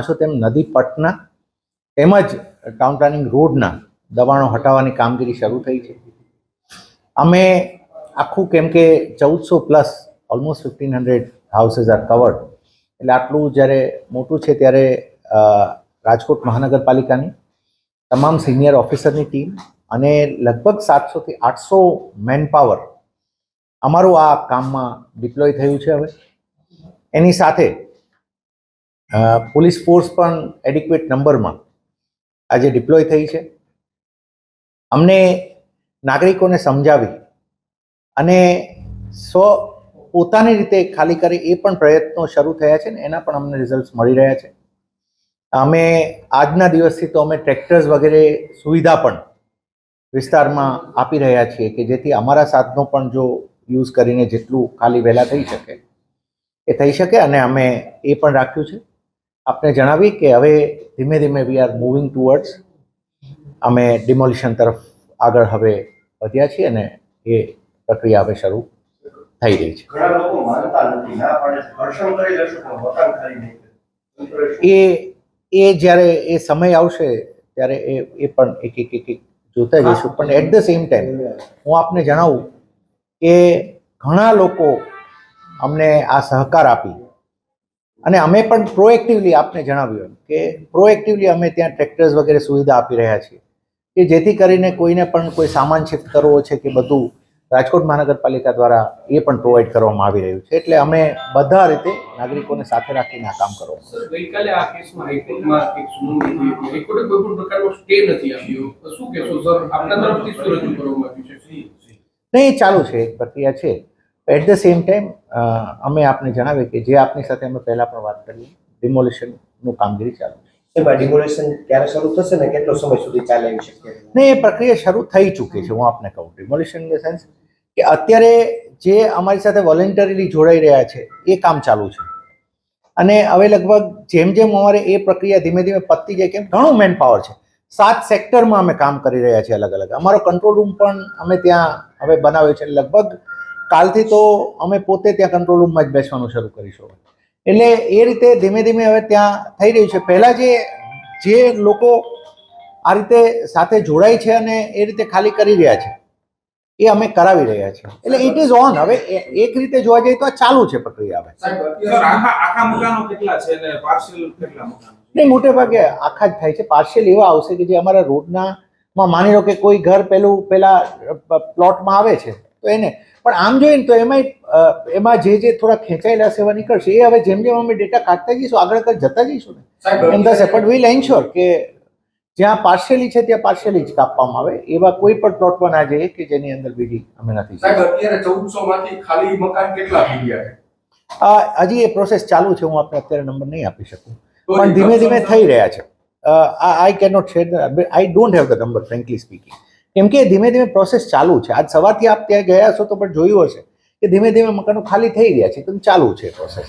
છો તેમ નદી પટના તેમજ ટાઉન પ્લાનિંગ રોડના દબાણો હટાવવાની કામગીરી શરૂ થઈ છે. અમે આખું કેમ કે 1400+ ઓલમોસ્ટ 1500 હાઉસીસ આર કવર્ડ, એટલે આટલું જ્યારે મોટું છે ત્યારે રાજકોટ મહાનગરપાલિકાની તમામ સિનિયર ઓફિસરની ટીમ અને લગભગ 700 થી 800 મેનપાવર અમારું આ કામમાં ડિપ્લોય થયું છે. હવે એની સાથે પોલીસ ફોર્સ પણ એડિક્વેટ નંબરમાં આજે ડિપ્લોય થઈ છે. અમને નાગરિકોને સમજાવી અને પોતાની રીતે ખાલી કરે એ પણ પ્રયત્નો શરૂ થયા છે ને એના પણ અમને રિઝલ્ટ મળી રહ્યા છે. અમે આજના દિવસથી તો અમે ટ્રેક્ટર્સ વગેરે સુવિધા પણ વિસ્તારમાં આપી રહ્યા છીએ કે જેથી અમારા સાધનો પણ જો યુઝ કરીને જેટલું ખાલી વહેલા થઈ શકે એ થઈ શકે. અને અમે એ પણ રાખ્યું છે. આપને જણાવી કે હવે ધીમે ધીમે વી આર મૂવિંગ ટુવર્ડ્સ અમે ડિમોલિશન તરફ આગળ હવે વધ્યા છીએ અને એ પ્રક્રિયા હવે શરૂ થઈ રહી છે. એ જ્યારે એ સમય આવશે ત્યારે એ પણ એક એક એક એક જોતા જઈશું. પણ એટ ધ સેમ ટાઈમ હું આપને જણાવું કે ઘણા લોકો અમને આ સહકાર આપી અને અમે પણ પ્રોએક્ટિવલી આપને જણાવ્યું કે પ્રોએક્ટિવલી અમે ત્યાં ટ્રેક્ટર્સ વગેરે સુવિધા આપી રહ્યા છીએ કે જેથી કરીને કોઈને પણ કોઈ સામાન શિફ્ટ કરવો છે કે બધું રાજકોટ મહાનગરપાલિકા દ્વારા એ પણ પ્રોવાઈડ કરવામાં આવી રહ્યું છે. એટલે અમે બધા રીતે નાગરિકોને સાથે રાખીને આ કામ કરો. ગઈકાલે આ કેસમાં હાઈકોર્ટમાં એક સુનાવણી થઈ હતી. હાઈકોર્ટે કોઈ પણ પ્રકારનો સ્ટે નથી આપ્યો. શું કહેશો સર, આપના તરફથી શું રજૂ કરવામાં આવ્યું છે? નહીં, ચાલુ છે, એક પ્રક્રિયા છે. એટ ધ સેમ ટાઈમ અમે આપને જણાવીએ કે જે આપની સાથે અમે પહેલાં પણ વાત કરી, ડિમોલિશનનું કામગીરી ચાલુ છે. એમાં ડિમોલિશન ક્યારે શરૂ થશે ને કેટલો સમય સુધી ચાલે એવી શક્યતા? નહીં, એ પ્રક્રિયા શરૂ થઈ ચૂકી છે. હું આપને કહું ડિમોલિશન ઇન ધ સેન્સ કે અત્યારે જે અમારી સાથે વોલેન્ટરીલી જોડાઈ રહ્યા છે એ કામ ચાલુ છે. અને હવે લગભગ જેમ જેમ અમારે એ પ્રક્રિયા ધીમે ધીમે પતતી જાય, કેમ ઘણું મેન પાવર છે. 7 સેક્ટરમાં અમે કામ કરી રહ્યા છીએ અલગ અલગ. અમારો કંટ્રોલ રૂમ પણ અમે ત્યાં હવે બનાવ્યો છે. લગભગ કાલથી તો અમે પોતે ત્યાં કંટ્રોલ રૂમમાં જ બેસવાનું શરૂ કરીશું. એટલે એ રીતે ધીમે ધીમે હવે ત્યાં થઈ રહ્યું છે. પહેલાં જે લોકો આ રીતે સાથે જોડાય છે અને એ રીતે ખાલી કરી રહ્યા છે એ અમે કરાવી રહ્યા છીએ. એટલે ઇટ ઇઝ ઓન. હવે એક રીતે જોવા જઈએ તો આ ચાલુ છે પ્રક્રિયા. હવે આખા મકાનો કેટલા છે અને પાર્શિયલ કેટલા મકાનો? નહીં, મોટે ભાગે આખા જ થાય છે. પાર્શિયલ એવા આવશે કે જે અમારા રોડનામાં માની લો કે કોઈ ઘર પેલા પ્લોટમાં આવે છે તો એને પણ આમ જોઈએ ને તો એમાં જે થોડા ખેંચાયેલા સેવા નીકળશે એ હવે જેમ જેમ અમે ડેટા કાઢતા જઈશું આગળ જતા જઈશું ને એમ થશે. બટ વીલ એન્શ્યોર કે જ્યાં પાર્શિયલી છે ત્યાં પાર્શિયલી જ કાપવામાં આવે. એવા કોઈ પણ પ્લોટમાં ના જઈએ કે જેની અંદર બીજી અમે નથી. અત્યારે 1400 માંથી ખાલી મકાન કેટલા થઈ ગયા છે? હજી એ પ્રોસેસ ચાલુ છે. હું આપને અત્યારે નંબર નહીં આપી શકું, પણ ધીમે ધીમે થઈ રહ્યા છે. I cannot share, I don't have the number frankly speaking, કેમ કે ધીમે ધીમે પ્રોસેસ ચાલુ છે. આજ સવારથી આપ ત્યાં ગયા હશો તો પણ જોયું હશે કે ધીમે ધીમે મકાનો ખાલી થઈ રહ્યા છે. તો ચાલુ છે પ્રોસેસ.